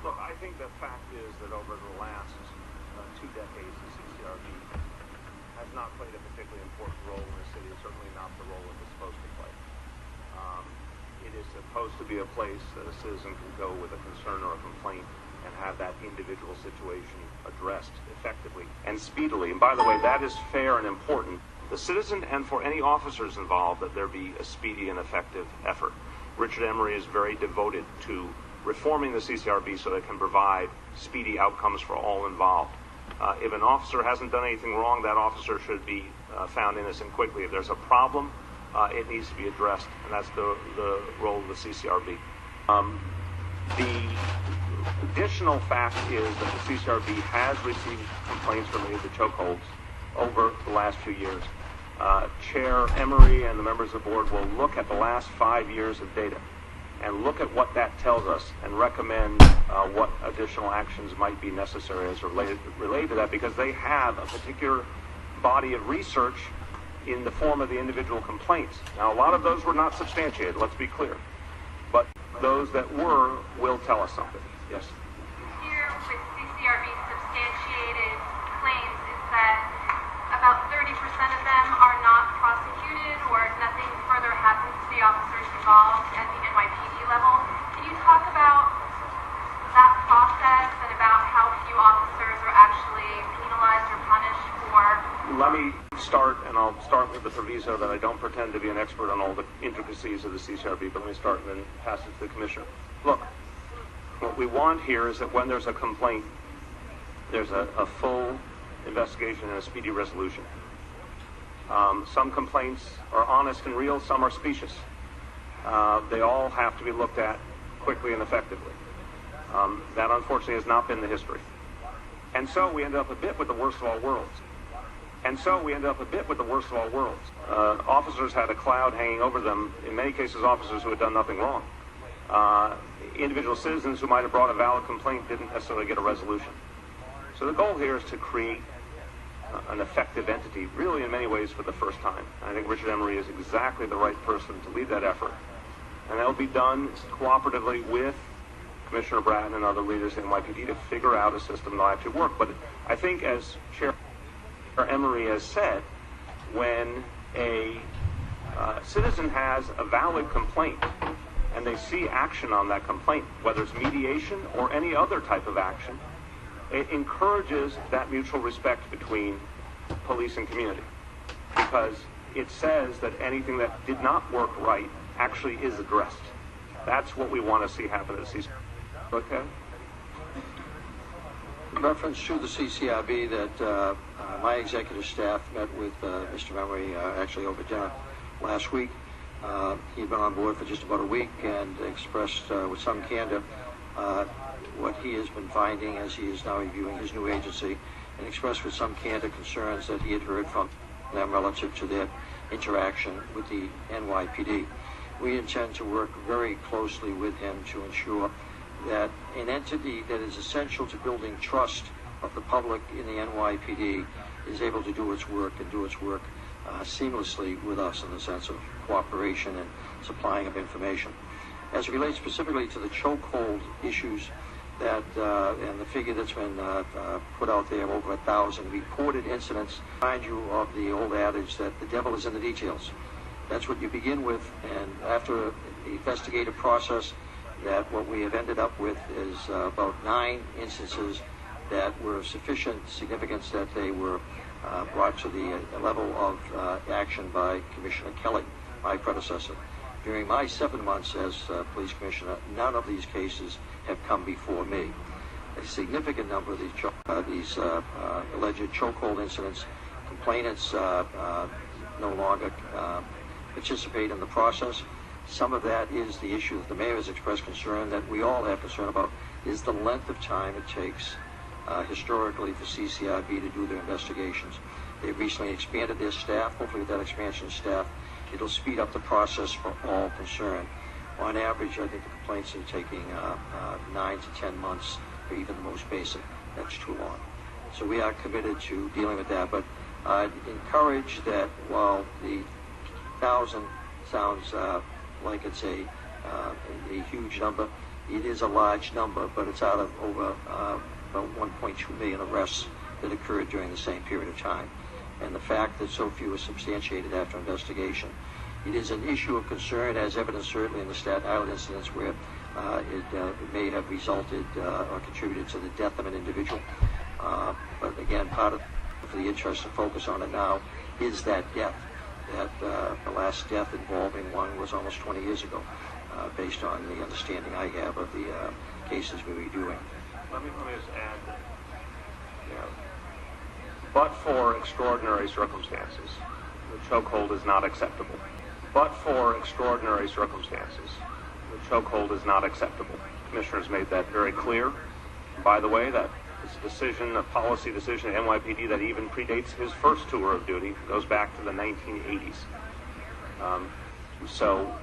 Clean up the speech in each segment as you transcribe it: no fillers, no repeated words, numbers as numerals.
Look, I think the fact is that over the last 2 decades, the CCRB has not played a particularly important role in the city. It's certainly not the role it was supposed to play. It is supposed to be a place that a citizen can go with a concern or a complaint and have that individual situation addressed effectively and speedily. And by the way, that is fair and important. The citizen and for any officers involved, that there be a speedy and effective effort. Richard Emery is very devoted to reforming the CCRB so that it can provide speedy outcomes for all involved. If an officer hasn't done anything wrong, that officer should be found innocent quickly. If there's a problem, it needs to be addressed, and that's the role of the CCRB. The additional fact is that the CCRB has received complaints related to chokeholds over the last few years. Chair Emery and the members of the board will look at the last 5 years of data and look at what that tells us and recommend what additional actions might be necessary as related to that, because they have a particular body of research in the form of the individual complaints. Now, a lot of those were not substantiated, let's be clear, but those that were will tell us something. Yes? Here with CCRB substantiated claims is that about 30% of them are not prosecuted or nothing further happens to the officers involved at the NYPD level. Can you talk about that process and about how few officers are actually penalized or punished for? Let me start, and I'll start with the proviso that I don't pretend to be an expert on all the intricacies of the CCRB, but let me start and then pass it to the commissioner. Look, what we want here is that when there's a complaint, there's a full investigation and a speedy resolution. Some complaints are honest and real, some are specious. They all have to be looked at quickly and effectively. That unfortunately has not been the history. And so we end up a bit with the worst of all worlds. Officers had a cloud hanging over them, in many cases officers who had done nothing wrong. Individual citizens who might have brought a valid complaint didn't necessarily get a resolution. So the goal here is to create an effective entity, really in many ways for the first time. I think Richard Emery is exactly the right person to lead that effort. And that'll be done cooperatively with Commissioner Bratton and other leaders in NYPD to figure out a system that'll actually work. But I think, as Chair Emery has said, when a citizen has a valid complaint and they see action on that complaint, whether it's mediation or any other type of action, it encourages that mutual respect between police and community, because it says that anything that did not work right actually is addressed. That's what we want to see happen at CCRB. Okay? In reference to the CCRB, that my executive staff met with Mr. Emery actually over dinner last week. He'd been on board for just about a week and expressed with some candor what he has been finding as he is now reviewing his new agency, and expressed with some candor concerns that he had heard from them relative to their interaction with the NYPD. We intend to work very closely with him to ensure that an entity that is essential to building trust of the public in the NYPD is able to do its work and do its work seamlessly with us in the sense of cooperation and supplying of information. As it relates specifically to the chokehold issues, that and the figure that's been put out there, over 1,000 reported incidents, remind you of the old adage that the devil is in the details. That's what you begin with, and after the investigative process, that what we have ended up with is about 9 instances that were of sufficient significance that they were brought to the level of action by Commissioner Kelly, my predecessor. During my 7 months as police commissioner, none of these cases have come before me. A significant number of these alleged chokehold incidents, complainants no longer participate in the process. Some of that is the issue that the mayor has expressed concern, that we all have concern about, is the length of time it takes historically for CCRB to do their investigations. They've recently expanded their staff. Hopefully with that expansion of staff, it'll speed up the process for all concerned. On average, I think the complaints are taking 9 to 10 months for even the most basic. That's too long. So we are committed to dealing with that, but I'd encourage that while the 1,000 sounds like it's a huge number, It is a large number, but it's out of over about 1.2 million arrests that occurred during the same period of time. And the fact that so few are substantiated after investigation. It is an issue of concern, as evidenced certainly in the Staten Island incidents where it may have resulted or contributed to the death of an individual. But again, part of the interest to focus on it now is that death. That the last death involving one was almost 20 years ago, based on the understanding I have of the cases we were doing. Let me just add that, but for extraordinary circumstances, the chokehold is not acceptable. But for extraordinary circumstances, the chokehold is not acceptable. The Commissioner's made that very clear. And by the way, that is a decision, a policy decision at NYPD that even predates his first tour of duty. It goes back to the 1980s. So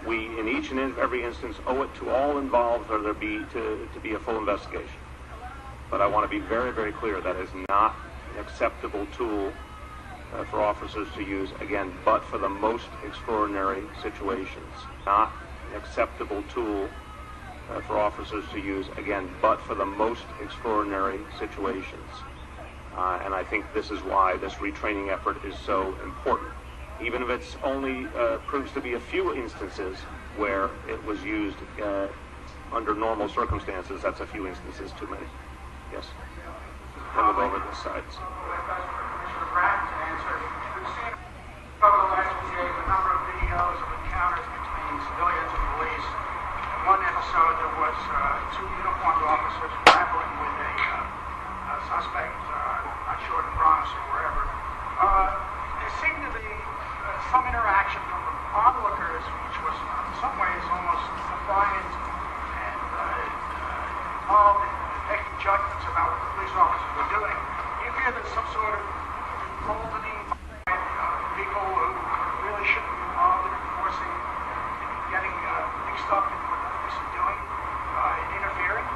we, in each and every instance, owe it to all involved for there to be a full investigation. But I want to be very, very clear that is not an acceptable tool for officers to use, again, but for the most extraordinary situations. Not an acceptable tool for officers to use, again, but for the most extraordinary situations. And I think this is why this retraining effort is so important. Even if it's only proves to be a few instances where it was used under normal circumstances, that's a few instances too many. Yes. Then we'll go over this side. Over the last few days, a number of videos of encounters between civilians and police. In one episode, there was two uniformed officers grappling with a suspect, not sure in Bronx or wherever. There seemed to be some interaction from the onlookers, which was in some ways almost defiant and involved in making judgments about what the police officers were doing. Do you fear there's some sort of emboldening people who really shouldn't be involved in enforcing, getting mixed up in what the police are doing, interfering?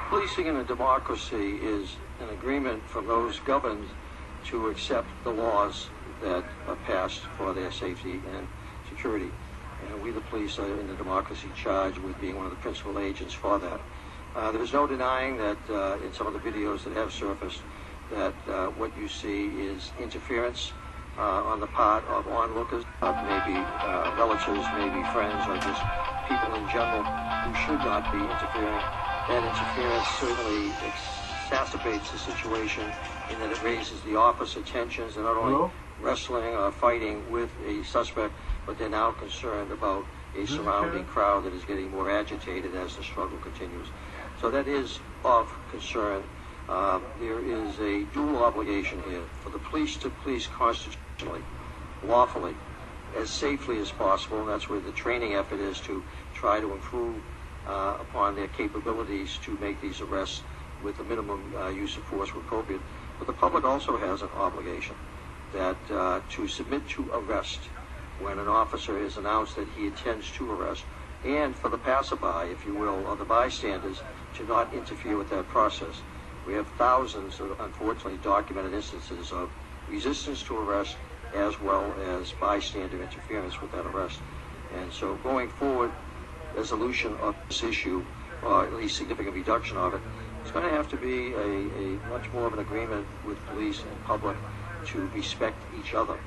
Policing in a democracy is an agreement from those governed to accept the laws that are passed for their safety and security. And we, the police, are in the democracy charged with being one of the principal agents for that. There is no denying that in some of the videos that have surfaced that what you see is interference on the part of onlookers, maybe relatives, maybe friends, or just people in general who should not be interfering. That interference certainly exacerbates the situation in that it raises the officer tensions. They're not only wrestling or fighting with a suspect, but they're now concerned about a surrounding crowd that is getting more agitated as the struggle continues. So that is of concern. There is a dual obligation here for the police to police constitutionally, lawfully, as safely as possible, and that's where the training effort is, to try to improve upon their capabilities to make these arrests with the minimum use of force where appropriate. But the public also has an obligation that to submit to arrest when an officer has announced that he intends to arrest, and for the passerby, if you will, or the bystanders, to not interfere with that process. We have thousands of, unfortunately, documented instances of resistance to arrest as well as bystander interference with that arrest. And so going forward, resolution of this issue, or at least significant reduction of it, it's going to have to be a much more of an agreement with police and public to respect each other.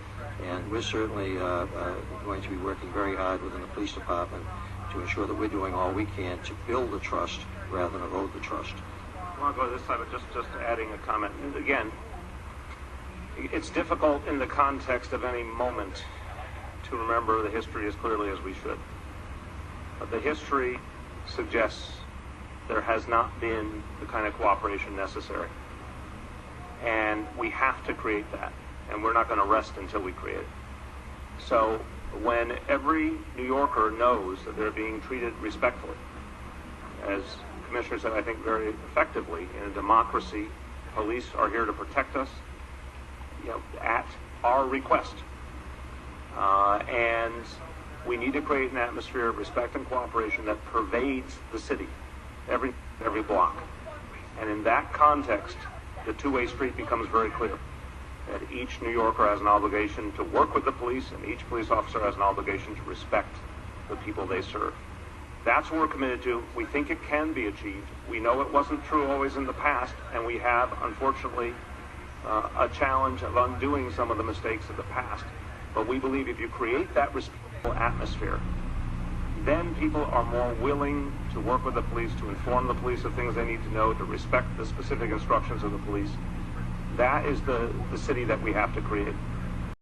And we're certainly going to be working very hard within the police department to ensure that we're doing all we can to build the trust rather than erode the trust. I want to go to this side, but just adding a comment. And again, it's difficult in the context of any moment to remember the history as clearly as we should. But the history suggests there has not been the kind of cooperation necessary. And we have to create that. And we're not going to rest until we create it. So when every New Yorker knows that they're being treated respectfully, as the Commissioner said, I think very effectively, in a democracy, police are here to protect us, at our request. And we need to create an atmosphere of respect and cooperation that pervades the city, every block. And in that context, the two-way street becomes very clear. That each New Yorker has an obligation to work with the police, and each police officer has an obligation to respect the people they serve. That's what we're committed to. We think it can be achieved. We know it wasn't true always in the past, and we have, unfortunately, a challenge of undoing some of the mistakes of the past. But we believe if you create that respectful atmosphere, then people are more willing to work with the police, to inform the police of things they need to know, to respect the specific instructions of the police. That is the city that we have to create.